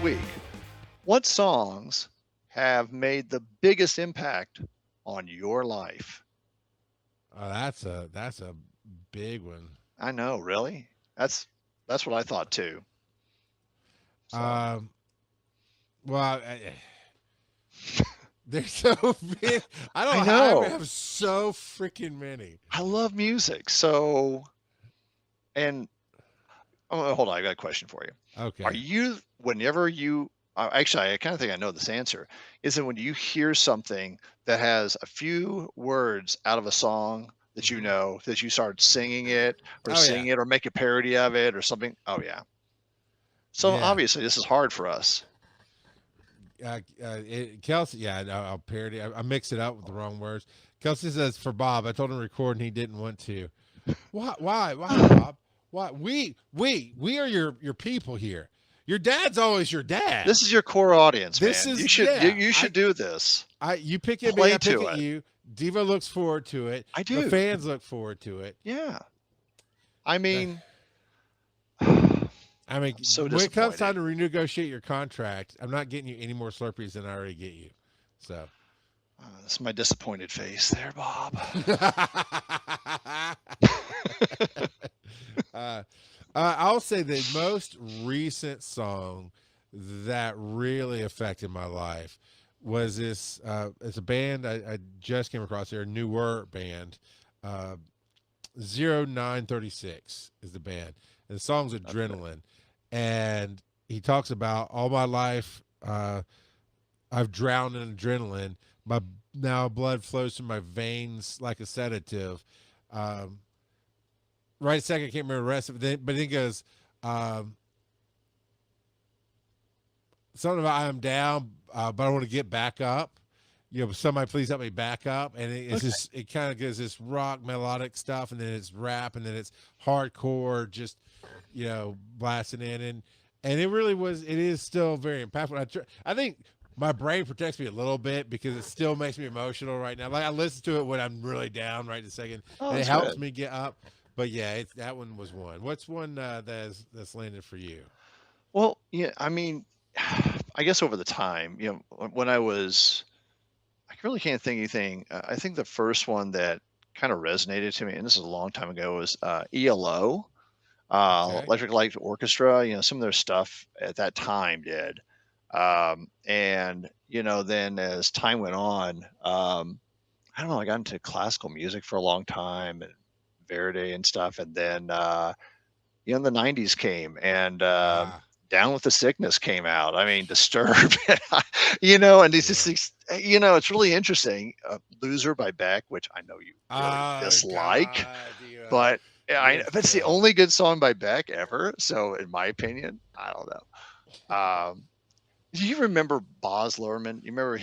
week, what songs have made the biggest impact on your life? Oh, that's a big one. I know, really. That's what I thought too. So Um, well, there's so many. I I don't. I know. have so freaking many. I love music. So and hold on, I got a question for you. Are Okay. you whenever you actually I kind of think I know this answer. Is it when you hear something that has a few words out of a song that you Hmm. know that you start singing it or Oh yeah, sing it or make a parody of it or something? Oh yeah. So yeah. obviously this is hard for us. Kelsey, yeah, I'll parody. I mix it up with the wrong words. Kelsey says for Bob. I told him to record and he didn't want to. Why? Why, Bob? Why? We are your people here. Your dad's always your dad. This is your core audience, This man. is yeah. You should do this. You pick at me, Play I pick to at it. you. Diva looks forward to it. I The do. fans look forward to it. Yeah. I The, mean, I'm I mean, so when it comes time disappointed. to renegotiate your contract, I'm not getting you any more Slurpees than I already get you. So, That's my disappointed face there, Bob. uh, I'll say the most recent song that really affected my life was this. It's a band I just came across here, a newer band. Uh, 0936 is the band, and the song's Okay. Adrenaline. And he talks about all my life, I've drowned in adrenaline. My now blood flows through my veins like a sedative. Um, right second, I can't remember the rest of it, but then it goes, um, something about I'm down, but I want to get back up. Somebody please help me back up. And it's Okay. just, it kind of goes this rock melodic stuff, and then it's rap, and then it's hardcore, just, blasting in. And it really was, it is still very impactful. I think my brain protects me a little bit because it still makes me emotional right now. Like I listen to it when I'm really down right this second, Oh, and it that's helps good. me get up. But yeah, that one was one. What's one that's landed for you? Well, yeah, I mean, I guess over the time, when I was, I really can't think anything. I think the first one that kind of resonated to me, and this is a long time ago, was ELO, Okay. Electric Light Orchestra. Some of their stuff at that time did. And, then as time went on, I don't know, I got into classical music for a long time and Verdi and stuff. And then, the 90s came and Ah, Down with the Sickness came out. I mean, Disturbed, and these just yeah. things, it's really interesting. Loser by Beck, which I know you really Oh dislike, God, but it's that's the only good song by Beck ever. So, in my opinion, I don't know. Do you remember Boz Luhrmann? You remember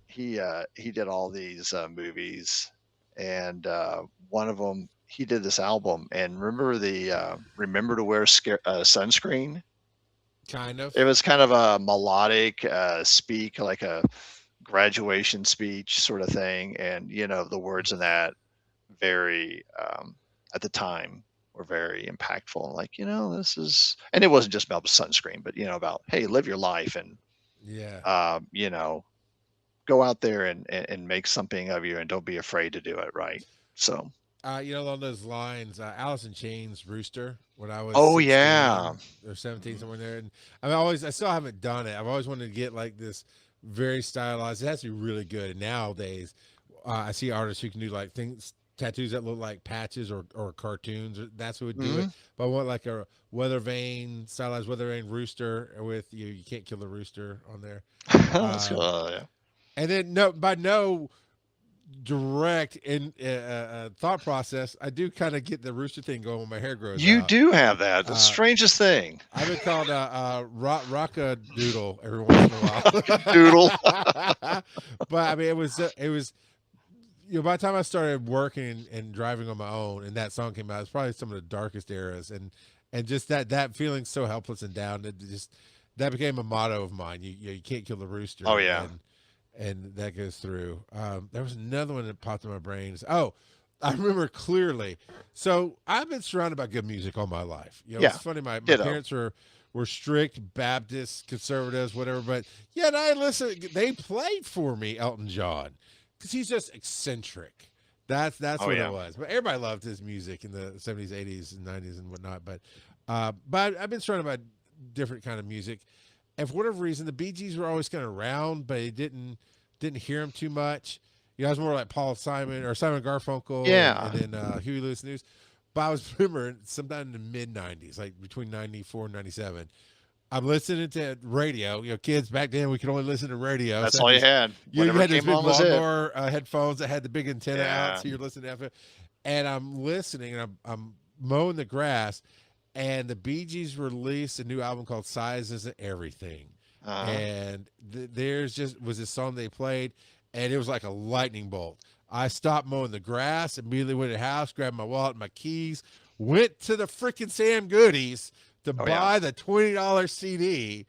he did all these movies, and one of them he did this album. And remember the Remember to Wear Sunscreen? kind of. It was kind of a melodic speak, like a graduation speech sort of thing, and the words in that very at the time were very impactful. Like this is, and it wasn't just about sunscreen, but about hey, live your life and Yeah. um, you know go out there and make something of you and don't be afraid to do it, right? So Along those lines, Alice in Chains Rooster when I was oh yeah. 16 or 17, Mhm. somewhere in there. And I still haven't done it. I've always wanted to get like this very stylized. It has to be really good. And nowadays, I see artists who can do like things, tattoos that look like patches or cartoons. That's who would do it. Mhm. But I want like a weather vane, stylized weather vane rooster with you can't kill the rooster on there. That's cool. Um, Yeah. and then no direct in thought process, I do kind of get the rooster thing going when my hair grows You out. do have that. The Uh, strangest thing. I've been called rocka doodle every once in a while. Doodle. But I mean, it was by the time I started working and driving on my own, and that song came out, it's probably some of the darkest eras, and just that feeling so helpless and down, that became a motto of mine. You can't kill the Oh rooster, yeah. and that goes through. There was another one that popped in my brain. Oh, I remember clearly. So I've been surrounded by good music all my life. Yeah. It's funny. My Ditto. parents were were strict Baptist conservatives, whatever. But yet I listened. They played for me Elton John because he's just eccentric. That's Oh what it yeah. was. But everybody loved his music in the 70s, 80s, and 90s and whatnot. But I've been surrounded by different kind of music. And for whatever reason, the Bee Gees were always kind of around, but it didn't hear them too much. You know, I was more like Paul Simon or Simon Garfunkel, and, Yeah. and then Huey Lewis News. But I was remember sometime in the mid '90s, like between '94 and '97. I'm listening to radio. You know, kids back then we could only listen to radio. That's So all you had. you Whatever had those came big on was it. lawnmower headphones that had the big antenna out, Yeah. so you're listening to FM. And I'm listening, and I'm mowing the grass, and the Bee Gees released a new album called "Size Isn't Everything," Uh-huh. and there's just was this song they played, and it was like a lightning bolt. I stopped mowing the grass, immediately went to the house, grabbed my wallet, and my keys, went to the freaking Sam Goodies to Oh yeah. buy the $20 CD,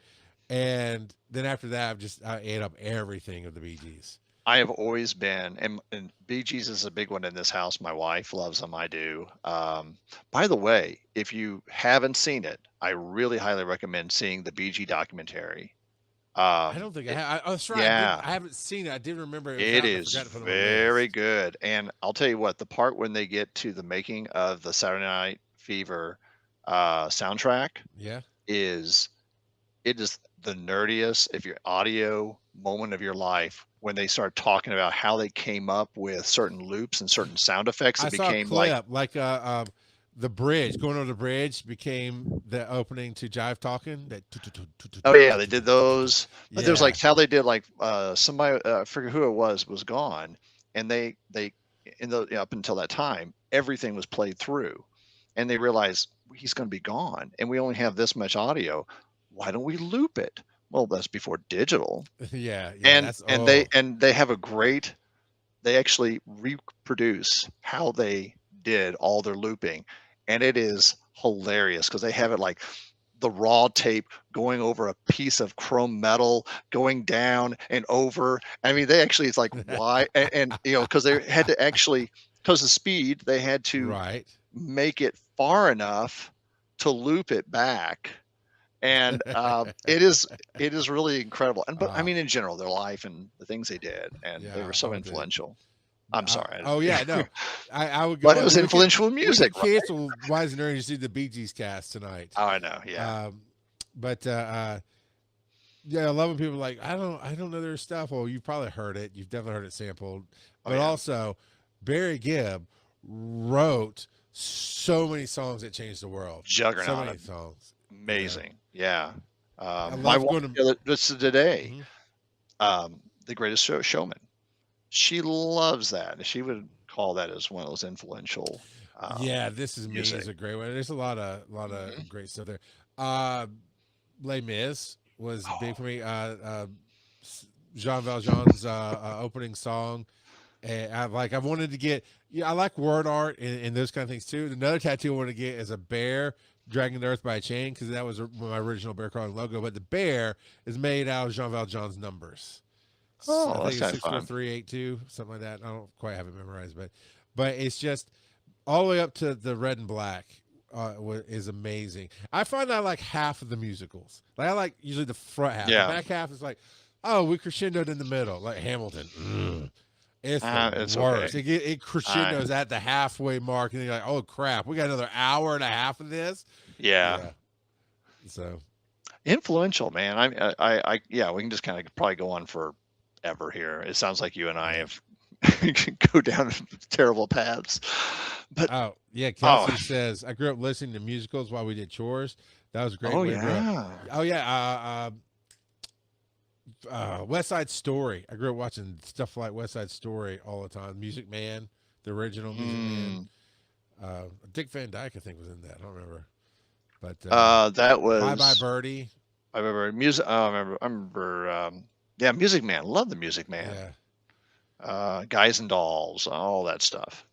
and then after that, I ate up everything of the Bee Gees. I have always been, and Bee Gees is a big one in this house. My wife loves them. I do. By the way, if you haven't seen it, I really highly recommend seeing the Bee Gee documentary. I don't think I It, have. Oh, that's right. yeah, I haven't seen it. I did remember it was it out, and I is forgot to put it on my very list. good. And I'll tell you what, the part when they get to the making of the Saturday Night Fever soundtrack Yeah. is it is the nerdiest, if your audio moment of your life when they start talking about how they came up with certain loops and certain sound effects I that saw a became like, clip like the bridge going over the bridge became the opening to Jive Talking. That oh yeah, they did those. But there's yeah. like how they did like somebody I forget who it was gone, and they in the up until that time everything was played through, and they realized he's going to be gone, and we only have this much audio. Why don't we loop it? Well, that's before digital, Yeah, and that's they have a great, they actually reproduce how they did all their looping, and it is hilarious because they have it like the raw tape going over a piece of chrome metal going down and over. I mean, they actually, it's like why, and you know, because they had to actually, because of speed, they had to right. make it far enough to loop it back. And it is really incredible. And but I uh, mean, in general, their life and the things they did, and they yeah, were I so would think. influential. I'm sorry, Oh yeah, no, I would but go. it was influential We music, could right? cancel Wise and Nerdy to see the Bee Gees cast tonight. Oh, I know. Yeah. Um, but yeah, I love when people are like I don't know their stuff. Well, you've probably heard it. You've definitely heard it sampled. Oh, But yeah. also, Barry Gibb wrote so many songs that changed the world. So Juggernaut. many songs. You know, Amazing. Yeah. I My love wife, going to. this is today, Mhm. The Greatest Showman. She loves that. She would call that as one of those influential Yeah, This Is Me music. is a great one. There's a lot Mhm. of great stuff there. Uh, Les Mis was big Oh, for me. Jean Valjean's opening song. And I wanted to get, yeah, I like word art and those kind of things too. Another tattoo I wanted to get is a bear dragging the earth by a chain because that was my original bear crawling logo. But the bear is made out of Jean Valjean's numbers. I oh, think that's it's kind of six four fun. three eight two, something like that. I don't quite have it memorized, but it's just all the way up to the red and black. Is amazing. I find I like half of the musicals. Like I like usually the front half. The Yeah. back half is like, oh, we crescendoed in the middle, like Hamilton. Ugh. It's the It's okay. worst. It I crescendos at the halfway mark, and you're like, oh crap, we got another hour and a half of this. yeah. Yeah. So Influential, man. Yeah, we can just kind of probably go on forever here. It sounds like you and I yeah. have go down terrible paths. But Oh yeah, oh, Kelsey says I grew up listening to musicals while we did chores. That was a great oh way to grow up. yeah. Oh yeah, West Side Story. I grew up watching stuff like West Side Story all the time. Music Man, the original Music Man. Mm, Dick Van Dyke, I think, was in that. I don't remember, but that Bye Bye was Birdie. I remember music. I remember. Yeah, Music Man. Love the Music Man. Yeah, Guys and Dolls. All that stuff.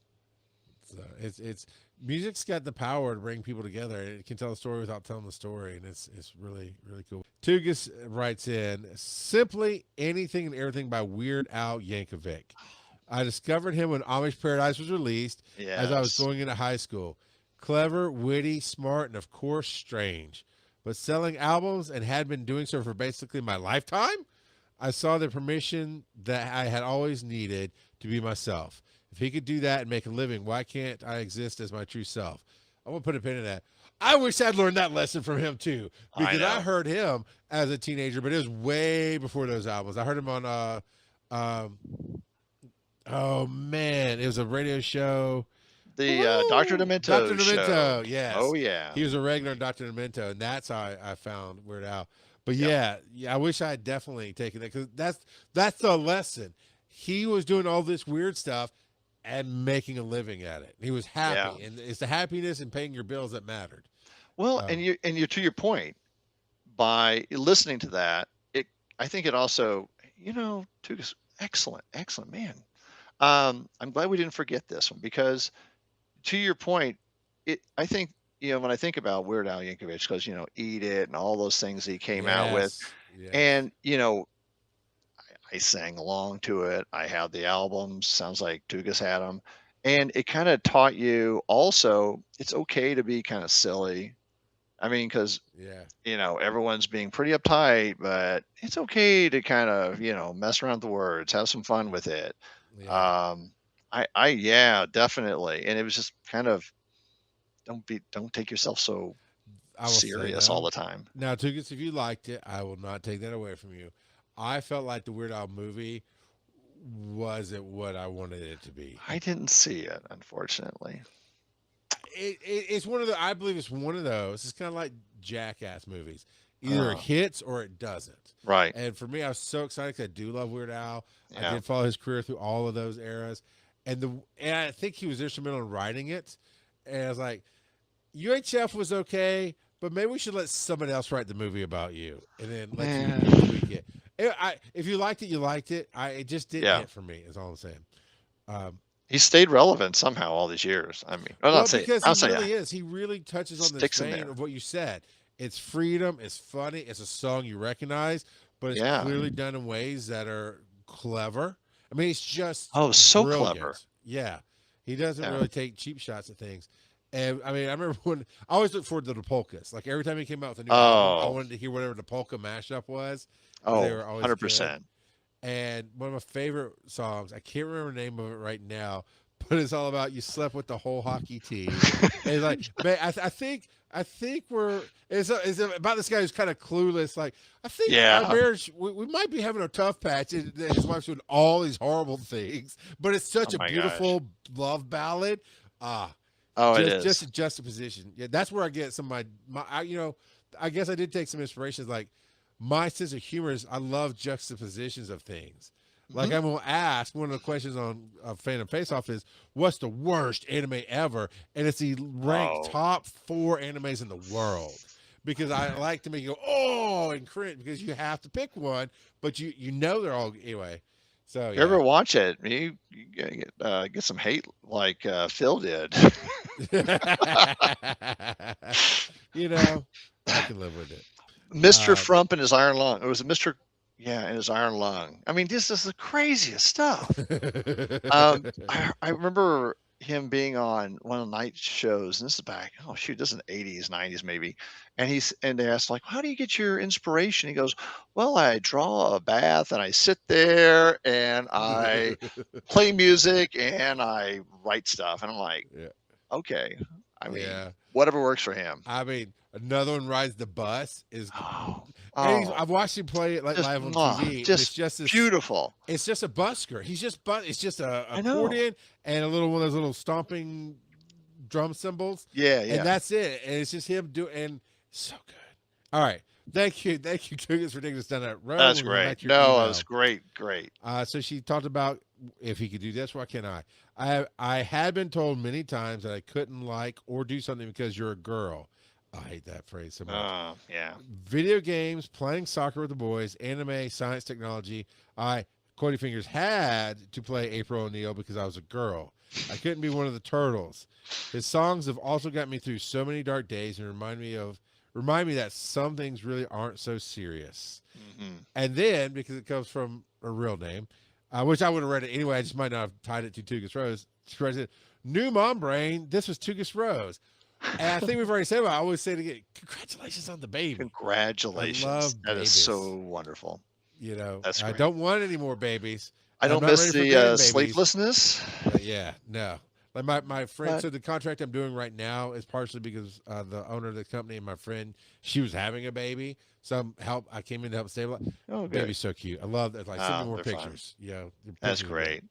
so it's music's got the power to bring people together. It can tell a story without telling the story, and it's really really cool. Tugas writes in simply anything and everything by Weird Al Yankovic. I discovered him when Amish Paradise was released as I was Yes. going into high school. Clever, witty, smart, and of course strange. but selling albums and had been doing so for basically my lifetime. I saw the permission that I had always needed to be myself. If he could do that and make a living, why can't I exist as my true self? I'm gonna put a pin in that. I wish I'd learned that lesson from him too, I because I know. heard him as a teenager, but it was way before those albums. I heard him on um, oh man, it was a radio show. The Dr. Woo! Dr. Demento show. Demento, Oh yes. yeah. He was a regular in Dr. Demento, and that's how I found Weird Al. But Yep. yeah, I wish I had definitely taken it because that's the lesson. He was doing all this weird stuff and making a living at it. He was Yeah. happy, and it's the happiness and paying your bills that mattered. Well, Um, and you to your point, by listening to that, it I think it also, took us excellent, excellent man. I'm glad we didn't forget this one because to your point, I think, when I think about Weird Al Yankovic, because Eat It and all those things he came out with, yes, yes, and I sang along to it. I had the albums. Sounds like Tugas had them, and it kind of taught you also it's okay to be kind of silly. I mean, because yeah, everyone's being pretty uptight, but it's okay to kind of mess around with the words, have some fun with it. yeah. Um, yeah, definitely, and it was just kind of don't take yourself so I will say serious all though, the time. now Tugas, if you liked it, I will not take that away from you. I felt like the Weird Al movie wasn't what I wanted it to be. I didn't see it, unfortunately. It's one of the. I believe it's one of those. It's kind of like Jackass movies. Either it Uh, hits or it doesn't. right. And for me, I was so excited because I do love Weird Al. I Yeah. did follow his career through all of those eras, and I think he was instrumental in writing it. And I was like, UHF was okay, but maybe we should let somebody else write the movie about you, and then let you Yeah. tweak it. If you liked it, you liked it. It just didn't Yeah. hit for me. Is all I'm saying. Um, He stayed relevant somehow all these years. I mean, I'm Well, not saying because he I'll say yeah, really is. He really touches on this sticks in vein there. of what you said. It's freedom. It's funny. It's a song you recognize, but it's Yeah. clearly done in ways that are clever. I mean, it's just Oh, so clever. brilliant. Yeah. He doesn't Yeah. really take cheap shots at things. And I mean, I remember when I always looked forward to the polkas. Like every time he came out with a new album, I Oh. wanted to hear whatever the polka mashup was because they Oh, were always good. 100%. And one of my favorite songs, I can't remember the name of it right now, but it's all about you slept with the whole hockey team. And it's like, man, I think it's about this guy who's kind of clueless. Like, I think our Yeah. marriage, we might be having a tough patch. And his wife's doing all these horrible things, but it's Oh such a my gosh. beautiful love ballad. Ah, Oh, it just is. a juxtaposition. Yeah, that's where I get some of I guess I did take some inspirations. Like my sense of humor is I love juxtapositions of things. Like Mhm. I'm gonna ask one of the questions on Phantom Face Off is what's the worst anime ever, and it's the ranked Oh. top 4 animes in the world because I like to make you go oh and cringe because you have to pick one, but you know they're all anyway. So You yeah, ever watch it, you get some hate like, Phil did. you know I can live with it. Mr. Um, Frump and his iron lung. It was a Mr. Yeah, and his iron lung. I mean, this is the craziest stuff. I remember him being on one of the night shows, and this is back, oh shoot, this is in the 80s, 90s maybe. And they asked, like, how do you get your inspiration? He goes, well, I draw a bath and I sit there and I play music and I write stuff. And I'm like, yeah, okay. I mean, yeah. whatever works for him. I mean, another one rides the bus is, Oh, and oh, I've watched him play it like just, live on TV, and it's just just this. beautiful. It's just a busker. He's just it's just a I know. accordion and a little one of those little stomping drum cymbals, Yeah, and yeah. that's it. And it's just him doing and so good. All right, thank you, Tugas, for taking us down that road. That's We're going back great. to your No, email. that's great, great. So she talked about if he could do this, why can't I? I had been told many times that I couldn't like or do something because you're a girl. I hate that phrase so much. Yeah. Video games, playing soccer with the boys, anime, science, technology. I, Cody Fingers, had to play April O'Neil because I was a girl. I couldn't be one of the turtles. His songs have also got me through so many dark days and remind me that some things really aren't so serious. Mhm. And then, because it comes from a real name, which I would have read it anyway, I just might not have tied it to Tugas Rose. She said, new mom brain, this was Tugas Rose. And I think we've already said it. I always say it again. Congratulations on the baby. I Congratulations. love That is babies. so wonderful. You know, That's I great. don't want any more babies, I and I'm don't not miss ready for the grandbabies. sleeplessness, But yeah, no. Like my friend, but so the contract I'm doing right now is partially because the owner of the company and my friend, she was having a baby. So I came in to help stabilize. oh, good. Baby's so cute. I love that. Like, send me more They're fun. pictures. You know, the That's pictures are great. great.